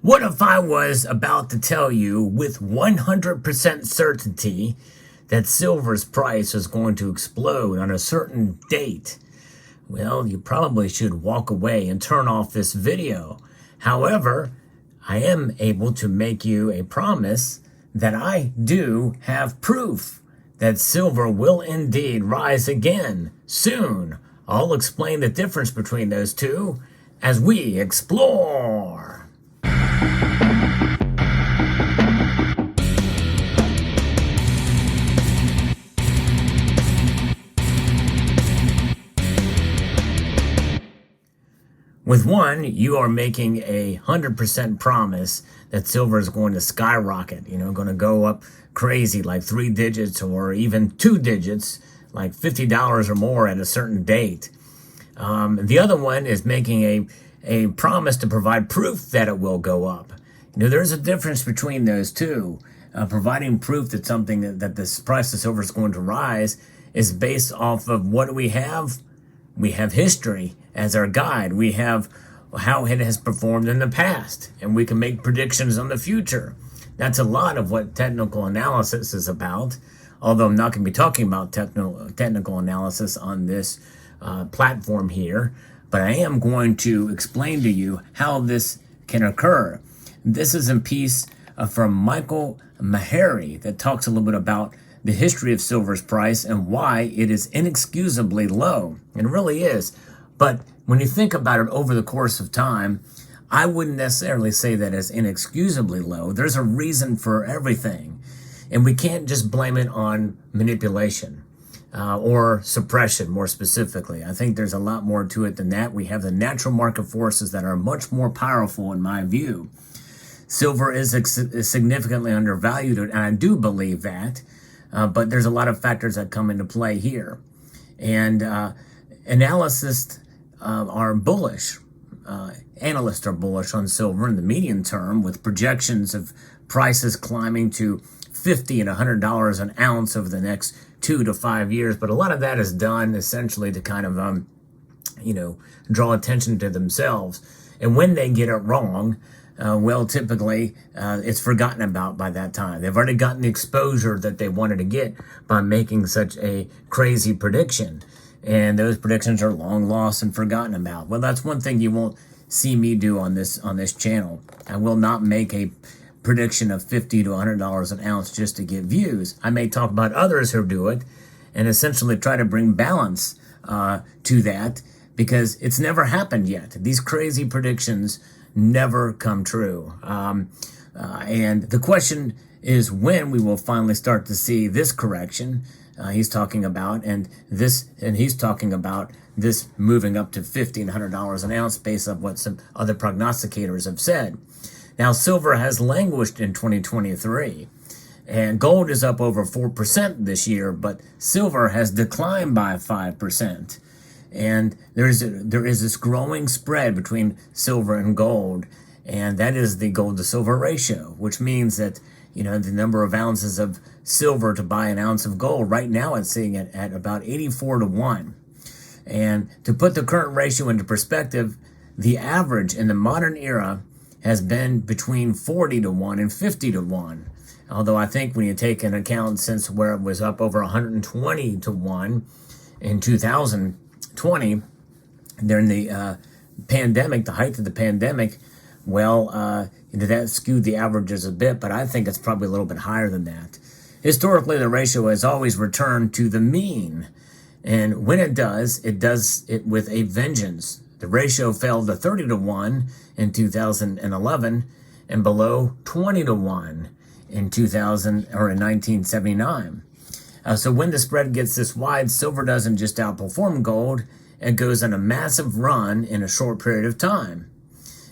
What if I was about to tell you with 100% certainty that silver's price is going to explode on a certain date? Well, you probably should walk away and turn off this video. However, I am able to make you a promise that I do have proof that silver will indeed rise again soon. I'll explain the difference between those two as we explore. With one, you are making a 100% promise that silver is going to skyrocket, going to go up crazy like 3 digits or even 2 digits, like $50 or more at a certain date. The other one is making a promise to provide proof that it will go up. There's a difference between those two. Providing proof that something that this price of silver is going to rise is based off of what do we have? We have history as our guide. We have how it has performed in the past, and we can make predictions on the future. That's a lot of what technical analysis is about, although I'm not going to be talking about technical analysis on this platform here, but I am going to explain to you how this can occur. This is a piece from Michael Maharrey that talks a little bit about the history of silver's price and why it is inexcusably low. It really is. But when you think about it over the course of time, I wouldn't necessarily say that as inexcusably low. There's a reason for everything. And we can't just blame it on manipulation or suppression, more specifically. I think there's a lot more to it than that. We have the natural market forces that are much more powerful in my view. Silver is significantly undervalued, and I do believe that. But there's a lot of factors that come into play here. And analysts are bullish. Analysts are bullish on silver in the medium term, with projections of prices climbing to $50 and $100 an ounce over the next 2 to 5 years. But a lot of that is done essentially to kind of, draw attention to themselves. And when they get it wrong, typically it's forgotten about by that time. They've already gotten the exposure that they wanted to get by making such a crazy prediction. And those predictions are long lost and forgotten about. Well, that's one thing you won't see me do on this channel. I will not make a prediction of $50 to $100 an ounce just to get views. I may talk about others who do it and essentially try to bring balance to that, because it's never happened yet. These crazy predictions never come true. And the question is when we will finally start to see this correction he's talking about, and he's talking about this moving up to $50 and $100 an ounce based on what some other prognosticators have said. Now, silver has languished in 2023, and gold is up over 4% this year, but silver has declined by 5%. And there is this growing spread between silver and gold, and that is the gold to silver ratio, which means that the number of ounces of silver to buy an ounce of gold right now it's sitting at about 84 to 1. And to put the current ratio into perspective, the average in the modern era has been between 40 to 1 and 50 to 1. Although I think when you take into account since where it was up over 120 to 1 in 2020, during the pandemic, the height of the pandemic, that skewed the averages a bit, but I think it's probably a little bit higher than that. Historically, the ratio has always returned to the mean, and when it does it with a vengeance. The ratio fell to 30 to 1 in 2011 and below 20 to 1 in 1979. So when the spread gets this wide, silver doesn't just outperform gold, it goes on a massive run in a short period of time.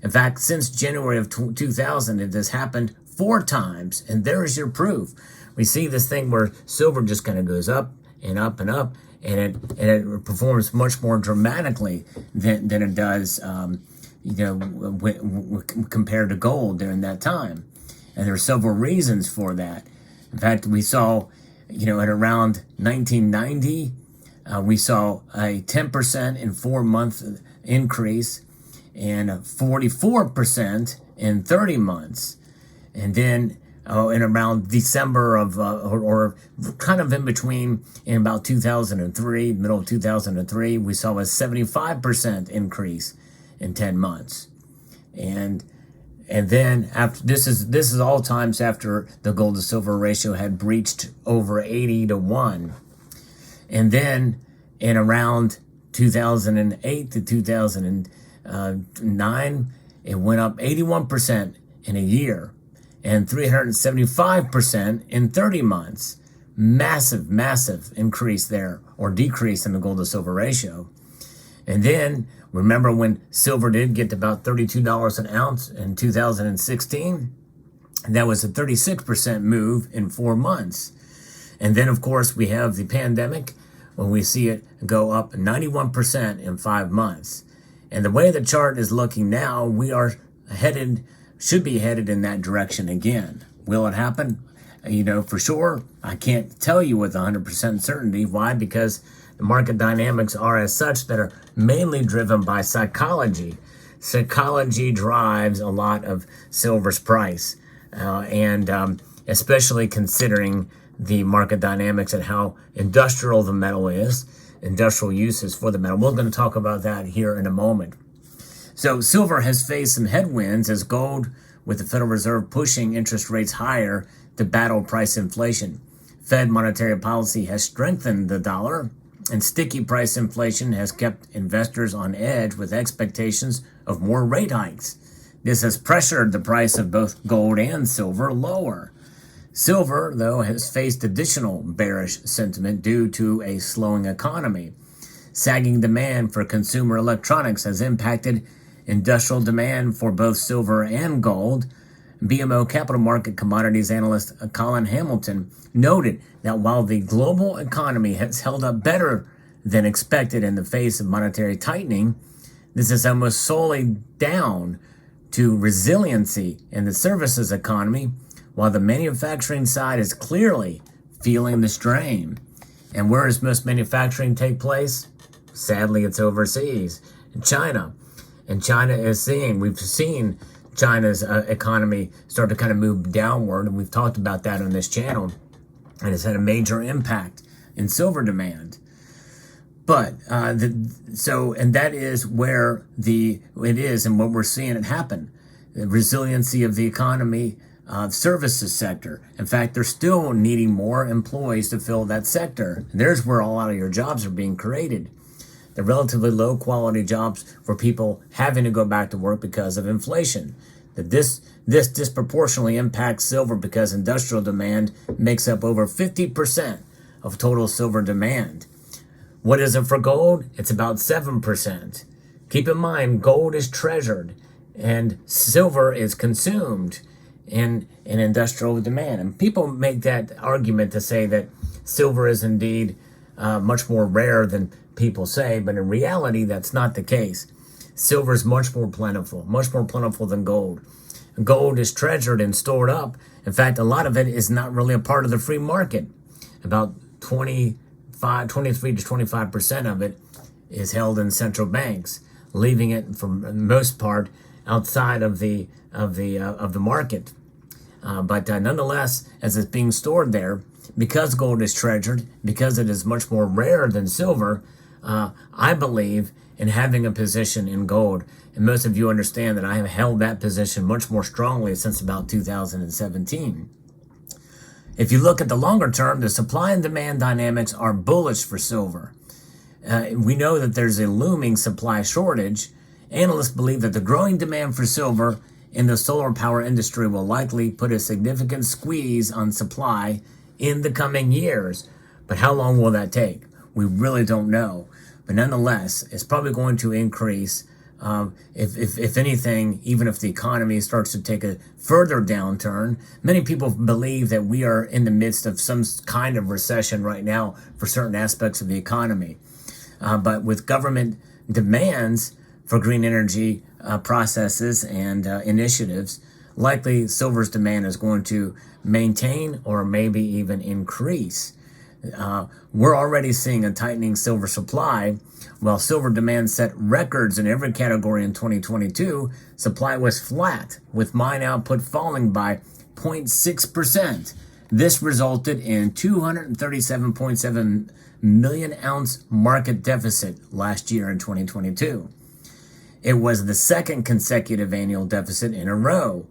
In fact, since January of 2000, it has happened 4 times, and there's your proof. We see this thing where silver just kind of goes up and up and up, and it performs much more dramatically than it does, compared to gold during that time. And there are several reasons for that. In fact, we saw, at around 1990, we saw a 10% in 4-month increase and a 44% in 30 months. And then in around December of, or kind of in between, in about 2003, middle of 2003, we saw a 75% increase in 10 months. And then after this is all times after the gold to silver ratio had breached over 80 to 1. And then in around 2008 to 2009, it went up 81% in a year and 375% in 30 months. Massive increase there, or decrease in the gold to silver ratio. And then remember when silver did get to about $32 an ounce in 2016? That was a 36% move in 4 months. And then, of course, we have the pandemic, when we see it go up 91% in 5 months. And the way the chart is looking now, we are should be headed in that direction again. Will it happen? For sure, I can't tell you with 100% certainty. Why? Because the market dynamics are as such that are mainly driven by psychology. Psychology drives a lot of silver's price, and especially considering the market dynamics and how industrial the metal is, industrial uses for the metal. We're going to talk about that here in a moment. So silver has faced some headwinds as gold, with the Federal Reserve pushing interest rates higher to battle price inflation. Fed monetary policy has strengthened the dollar, and sticky price inflation has kept investors on edge with expectations of more rate hikes. This has pressured the price of both gold and silver lower. Silver, though, has faced additional bearish sentiment due to a slowing economy. Sagging demand for consumer electronics has impacted industrial demand for both silver and gold. BMO Capital Market Commodities analyst Colin Hamilton noted that while the global economy has held up better than expected in the face of monetary tightening, this is almost solely down to resiliency in the services economy, while the manufacturing side is clearly feeling the strain. And where does most manufacturing take place? Sadly, it's overseas, in China. And we've seen China's economy start to kind of move downward, and we've talked about that on this channel, and it's had a major impact in silver demand. But and that is where it is, and what we're seeing it happen. The resiliency of the economy, services sector. In fact, they're still needing more employees to fill that sector. There's where a lot of your jobs are being created. The relatively low quality jobs for people having to go back to work because of inflation. This disproportionately impacts silver because industrial demand makes up over 50% of total silver demand. What is it for gold? It's about 7%. Keep in mind, gold is treasured and silver is consumed in industrial demand. And people make that argument to say that silver is indeed much more rare than people say, but in reality, that's not the case. Silver is much more plentiful than gold. Gold is treasured and stored up. In fact, a lot of it is not really a part of the free market. About 23 to 25% of it is held in central banks, leaving it for the most part outside of the market. But nonetheless, as it's being stored there, because gold is treasured, because it is much more rare than silver, I believe in having a position in gold. And most of you understand that I have held that position much more strongly since about 2017. If you look at the longer term, the supply and demand dynamics are bullish for silver. We know that there's a looming supply shortage. Analysts believe that the growing demand for silver in the solar power industry will likely put a significant squeeze on supply in the coming years. But how long will that take? We really don't know. But nonetheless, it's probably going to increase. If anything, even if the economy starts to take a further downturn. Many people believe that we are in the midst of some kind of recession right now for certain aspects of the economy. But with government demands for green energy processes and initiatives, likely silver's demand is going to maintain or maybe even increase. We're already seeing a tightening silver supply. While silver demand set records in every category in 2022, supply was flat, with mine output falling by 0.6%. This resulted in 237.7 million ounce market deficit last year in 2022. It was the second consecutive annual deficit in a row.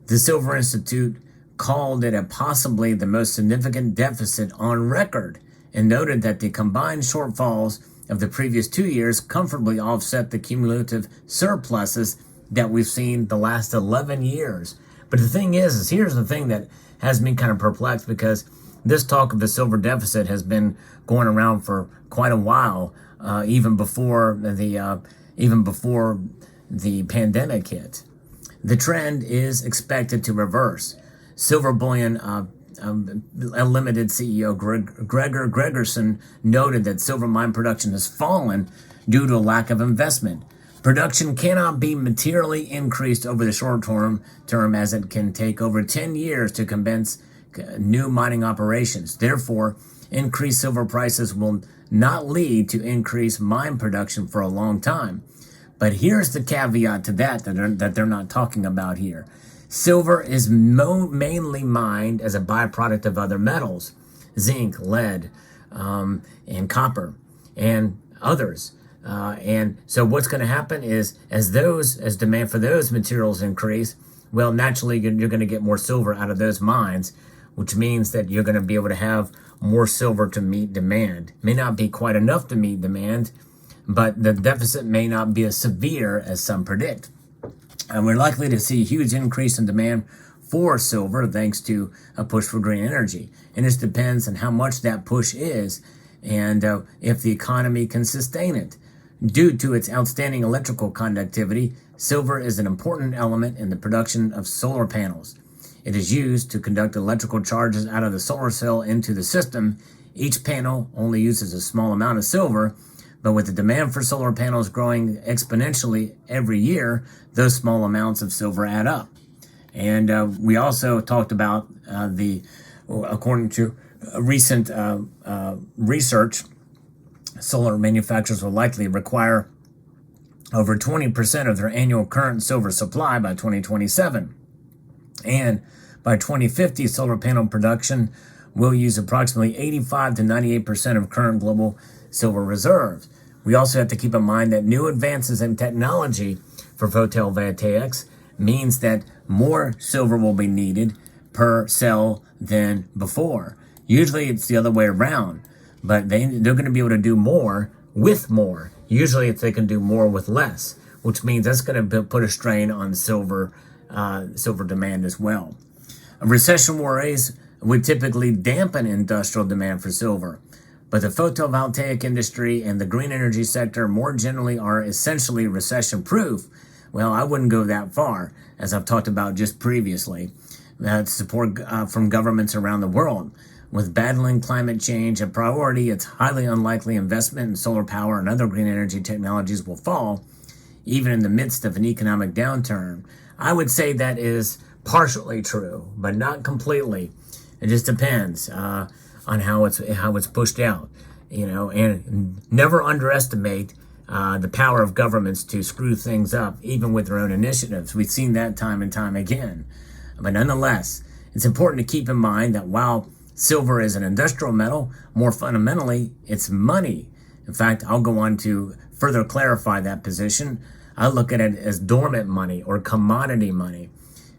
The Silver Institute called it a possibly the most significant deficit on record and noted that the combined shortfalls of the previous 2 years comfortably offset the cumulative surpluses that we've seen the last 11 years. But the thing is here's the thing that has me kind of perplexed, because this talk of the silver deficit has been going around for quite a while, even before the pandemic hit. The trend is expected to reverse. Silver Bullion Unlimited CEO Gregor Gregerson noted that silver mine production has fallen due to a lack of investment. Production cannot be materially increased over the short term as it can take over 10 years to commence new mining operations. Therefore, increased silver prices will not lead to increased mine production for a long time. But here's the caveat to that they're not talking about here. Silver is mainly mined as a byproduct of other metals, zinc, lead, and copper, and others. And so what's going to happen is as demand for those materials increase, well, naturally you're going to get more silver out of those mines, which means that you're going to be able to have more silver to meet demand. May not be quite enough to meet demand, but the deficit may not be as severe as some predict. And we're likely to see a huge increase in demand for silver thanks to a push for green energy. And this depends on how much that push is and if the economy can sustain it. Due to its outstanding electrical conductivity, silver is an important element in the production of solar panels. It is used to conduct electrical charges out of the solar cell into the system. Each panel only uses a small amount of silver, but with the demand for solar panels growing exponentially every year, those small amounts of silver add up. And we also talked about according to recent research, solar manufacturers will likely require over 20% of their annual current silver supply by 2027. And by 2050, solar panel production will use approximately 85 to 98% of current global silver reserves. We also have to keep in mind that new advances in technology for photovoltaics means that more silver will be needed per cell than before. Usually it's the other way around, but they're going to be able to do more with more. Usually they can do more with less, which means that's going to put a strain on silver demand as well. Recession worries would typically dampen industrial demand for silver, but the photovoltaic industry and the green energy sector more generally are essentially recession-proof. Well, I wouldn't go that far, as I've talked about just previously. Support from governments around the world. With battling climate change a priority, it's highly unlikely investment in solar power and other green energy technologies will fall, even in the midst of an economic downturn. I would say that is partially true, but not completely. It just depends on how it's pushed out, and never underestimate the power of governments to screw things up, even with their own initiatives. We've seen that time and time again. But nonetheless, it's important to keep in mind that while silver is an industrial metal, more fundamentally, it's money. In fact, I'll go on to further clarify that position. I look at it as dormant money or commodity money.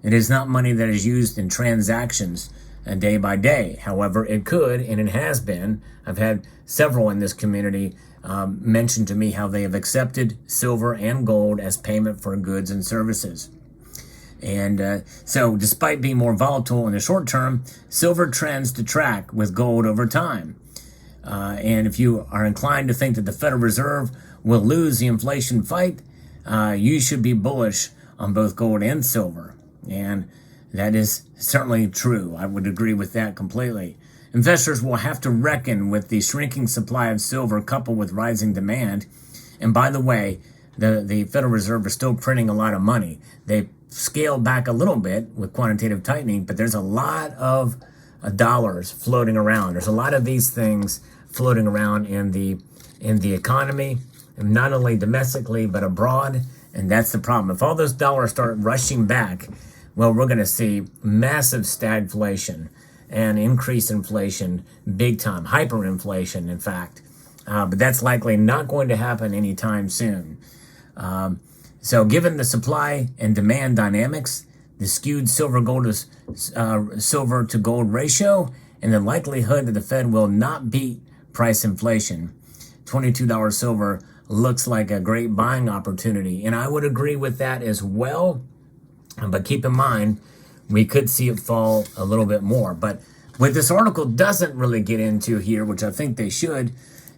It is not money that is used in transactions day by day. However, it could, and it has been. I've had several in this community mention to me how they have accepted silver and gold as payment for goods and services. And so despite being more volatile in the short term, silver trends to track with gold over time. And if you are inclined to think that the Federal Reserve will lose the inflation fight, you should be bullish on both gold and silver. And that is certainly true. I would agree with that completely. Investors will have to reckon with the shrinking supply of silver coupled with rising demand. And by the way, the Federal Reserve is still printing a lot of money. They scaled back a little bit with quantitative tightening, but there's a lot of dollars floating around. There's a lot of these things floating around in the economy, and not only domestically but abroad. And that's the problem. If all those dollars start rushing back, well, we're going to see massive stagflation and increased inflation, big time, hyperinflation, in fact. But that's likely not going to happen anytime soon. So given the supply and demand dynamics, the skewed silver to gold ratio, and the likelihood that the Fed will not beat price inflation, $22 silver looks like a great buying opportunity. And I would agree with that as well. But keep in mind, we could see it fall a little bit more. But what this article doesn't really get into here, which I think they should,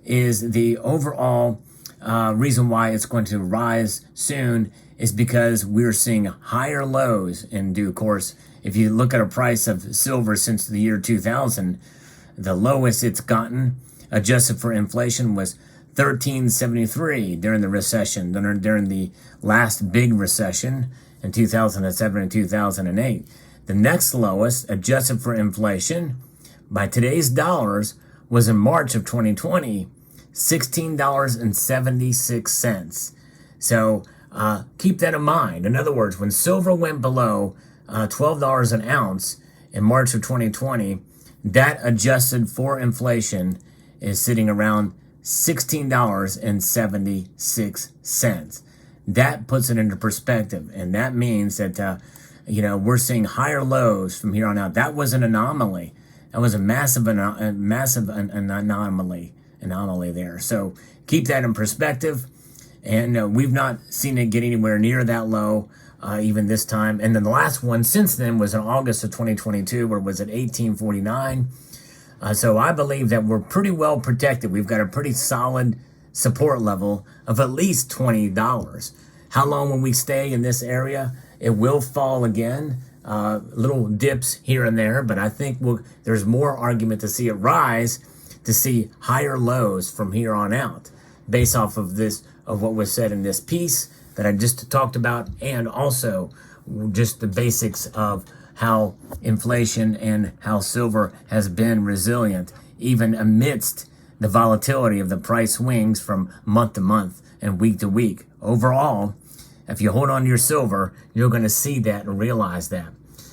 is the overall reason why it's going to rise soon is because we're seeing higher lows in due course. If you look at a price of silver since the year 2000, the lowest it's gotten, adjusted for inflation, was $13.73 during the recession, during the last big recession in 2007 and 2008. The next lowest, adjusted for inflation, by today's dollars, was in March of 2020, $16.76. So keep that in mind. In other words, when silver went below $12 an ounce in March of 2020, that adjusted for inflation is sitting around $16.76. That puts it into perspective, and that means that we're seeing higher lows from here on out. That was an anomaly. That was a massive anomaly there. So keep that in perspective. And we've not seen it get anywhere near that low even this time. And then the last one since then was in August of 2022, where it was at 1849. So I believe that we're pretty well protected. We've got a pretty solid support level of at least $20. How long will we stay in this area? It will fall again, little dips here and there, but I think there's more argument to see it rise, to see higher lows from here on out, based off of what was said in this piece that I just talked about, and also just the basics of how inflation and how silver has been resilient, even amidst the volatility of the price swings from month to month and week to week. Overall, if you hold on to your silver, you're going to see that and realize that.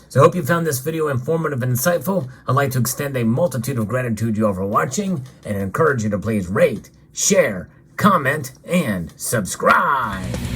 So I hope you found this video informative and insightful. I'd like to extend a multitude of gratitude to you all for watching, and encourage you to please rate, share, comment, and subscribe.